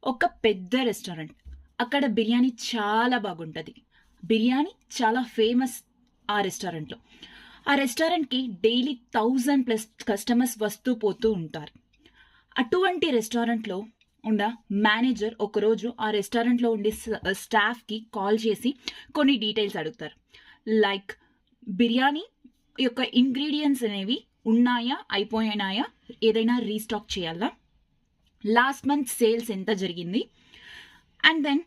ఒక పెద్ద రెస్టారెంట్. అక్కడ బిర్యానీ చాలా బాగుంటది. బిర్యానీ చాలా ఫేమస్ ఆ రెస్టారెంట్‌లో. ఆ రెస్టారెంట్‌కి డైలీ 1000+ కస్టమర్స్ వస్తూ పోతూ ఉంటారు. అటువంటి రెస్టారెంట్‌లో ఉన్న మేనేజర్ ఒకరోజు ఆ రెస్టారెంట్‌లో ఉండే స్టాఫ్‌కి కాల్ చేసి కొన్ని డీటెయిల్స్ అడుగుతారు. లైక్ బిర్యానీ యొక్క ఇంగ్రీడియెంట్స్ అనేవి ఉన్నాయా? అయిపోయినాయా? ఏదైనా రీస్టాక్ చేయాలా? లాస్ట్ మంత్ సేల్స్ ఎంత జరిగింది? అండ్ దెన్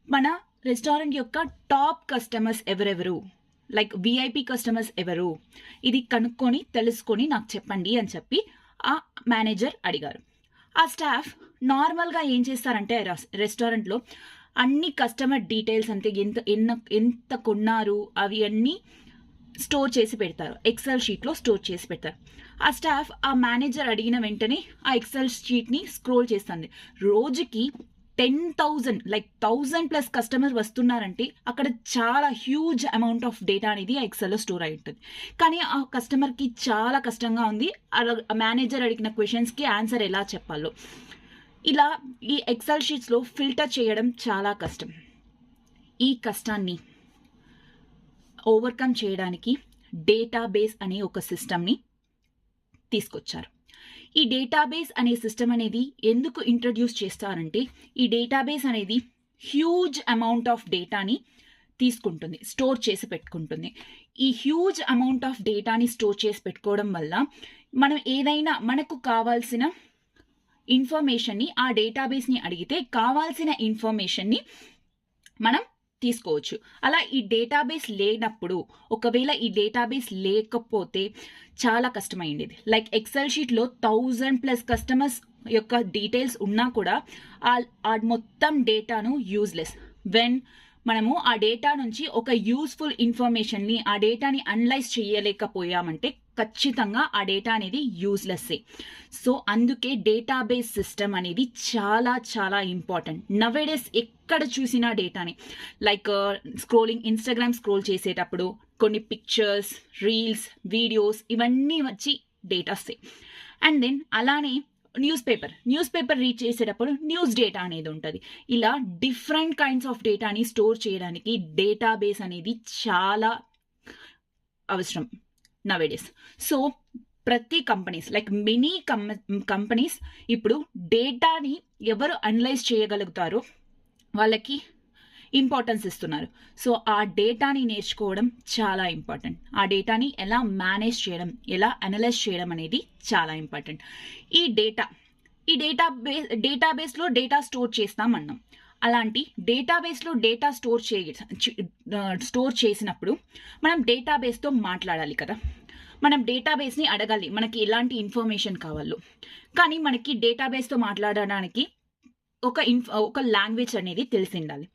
మన రెస్టారెంట్ యొక్క టాప్ కస్టమర్స్ ఎవరెవరు, లైక్ విఐపి కస్టమర్స్ ఎవరు, ఇది కనుక్కొని తెలుసుకొని నాకు చెప్పండి అని చెప్పి ఆ మేనేజర్ అడిగారు. ఆ స్టాఫ్ నార్మల్గా ఏం చేస్తారంటే రెస్టారెంట్లో అన్ని కస్టమర్ డీటెయిల్స్ అంటే ఎంత కొన్నారు అవి అన్నీ స్టోర్ చేసి పెడతారు. ఎక్సెల్ షీట్లో స్టోర్ చేసి పెడతారు. ఆ స్టాఫ్ ఆ మేనేజర్ అడిగిన వెంటనే ఆ ఎక్సెల్ షీట్ని స్క్రోల్ చేస్తుంది. రోజుకి 10,000 లైక్ 1000+ కస్టమర్ వస్తున్నారంటే అక్కడ చాలా హ్యూజ్ అమౌంట్ ఆఫ్ డేటా అనేది ఆ ఎక్సెల్లో స్టోర్ అయి ఉంటుంది. కానీ ఆ కస్టమర్కి చాలా కష్టంగా ఉంది. మేనేజర్ అడిగిన క్వశ్చన్స్కి ఆన్సర్ ఎలా చెప్పాలో. ఇలా ఈ ఎక్సెల్ షీట్స్లో ఫిల్టర్ చేయడం చాలా కష్టం. ఈ కష్టాన్ని ఓవర్కమ్ చేయడానికి డేటాబేస్ అనే ఒక సిస్టమ్ని తీసుకొచ్చారు. ఈ డేటాబేస్ అనే సిస్టమ్ అనేది ఎందుకు ఇంట్రడ్యూస్ చేస్తారంటే ఈ డేటాబేస్ అనేది హ్యూజ్ అమౌంట్ ఆఫ్ డేటాని తీసుకుంటుంది, స్టోర్ చేసి పెట్టుకుంటుంది. ఈ హ్యూజ్ అమౌంట్ ఆఫ్ డేటాని స్టోర్ చేసి పెట్టుకోవడం వల్ల మనం ఏదైనా మనకు కావాల్సిన ఇన్ఫర్మేషన్ని ఆ డేటాబేస్ని అడిగితే కావాల్సిన ఇన్ఫర్మేషన్ని మనం తీసుకోవచ్చు. అలా ఈ డేటాబేస్ లేనప్పుడు, ఒకవేళ ఈ డేటాబేస్ లేకపోతే చాలా కష్టమైండేది. లైక్ ఎక్సెల్ షీట్లో 1000+ కస్టమర్స్ యొక్క డీటెయిల్స్ ఉన్నా కూడా ఆ మొత్తం డేటాను యూజ్లెస్. వెన్ మనము ఆ డేటా నుంచి ఒక యూస్ఫుల్ ఇన్ఫర్మేషన్ని, ఆ డేటాని అనలైజ్ చేయలేకపోయామంటే ఖచ్చితంగా ఆ డేటా అనేది యూజ్లెస్సే. సో అందుకే డేటాబేస్ సిస్టమ్ అనేది చాలా చాలా ఇంపార్టెంట్. నవేడేస్ ఎక్కడ చూసినా డేటాని, లైక్ ఇన్స్టాగ్రామ్ స్క్రోల్ చేసేటప్పుడు కొన్ని పిక్చర్స్, రీల్స్, వీడియోస్ ఇవన్నీ వచ్చి డేటాసే. అండ్ దెన్ అలానే న్యూస్ పేపర్ రీడ్ చేసేటప్పుడు న్యూస్ డేటా అనేది ఉంటుంది. ఇలా డిఫరెంట్ కైండ్స్ ఆఫ్ డేటాని స్టోర్ చేయడానికి డేటాబేస్ అనేది చాలా అవసరం నవేడేస్. సో ప్రతి కంపెనీస్ లైక్ మెనీ కంపెనీస్ ఇప్పుడు డేటాని ఎవరు అనలైజ్ చేయగలుగుతారో వాళ్ళకి ఇంపార్టెన్స్ ఇస్తున్నారు. సో ఆ డేటాని నేర్చుకోవడం చాలా ఇంపార్టెంట్. ఆ డేటాని ఎలా మేనేజ్ చేయడం, ఎలా అనలైజ్ చేయడం అనేది చాలా ఇంపార్టెంట్. ఈ డేటాబేస్లో డేటా స్టోర్ చేస్తామన్నాం. అలాంటి డేటాబేస్లో డేటా స్టోర్ చేసినప్పుడు మనం డేటాబేస్తో మాట్లాడాలి కదా. మనం డేటాబేస్ని అడగాలి మనకి ఎలాంటి ఇన్ఫర్మేషన్ కావాలో. కానీ మనకి డేటాబేస్తో మాట్లాడడానికి ఒక లాంగ్వేజ్ అనేది తెలిసి ఉండాలి.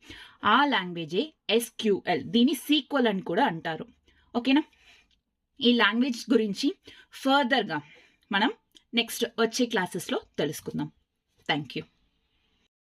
ఆ లాంగ్వేజే SQL. దీన్ని సీక్వెల్ అని కూడా అంటారు. ఓకేనా? ఈ లాంగ్వేజ్ గురించి ఫర్దర్గా మనం నెక్స్ట్ వచ్చే క్లాసెస్లో తెలుసుకుందాం. Thank you.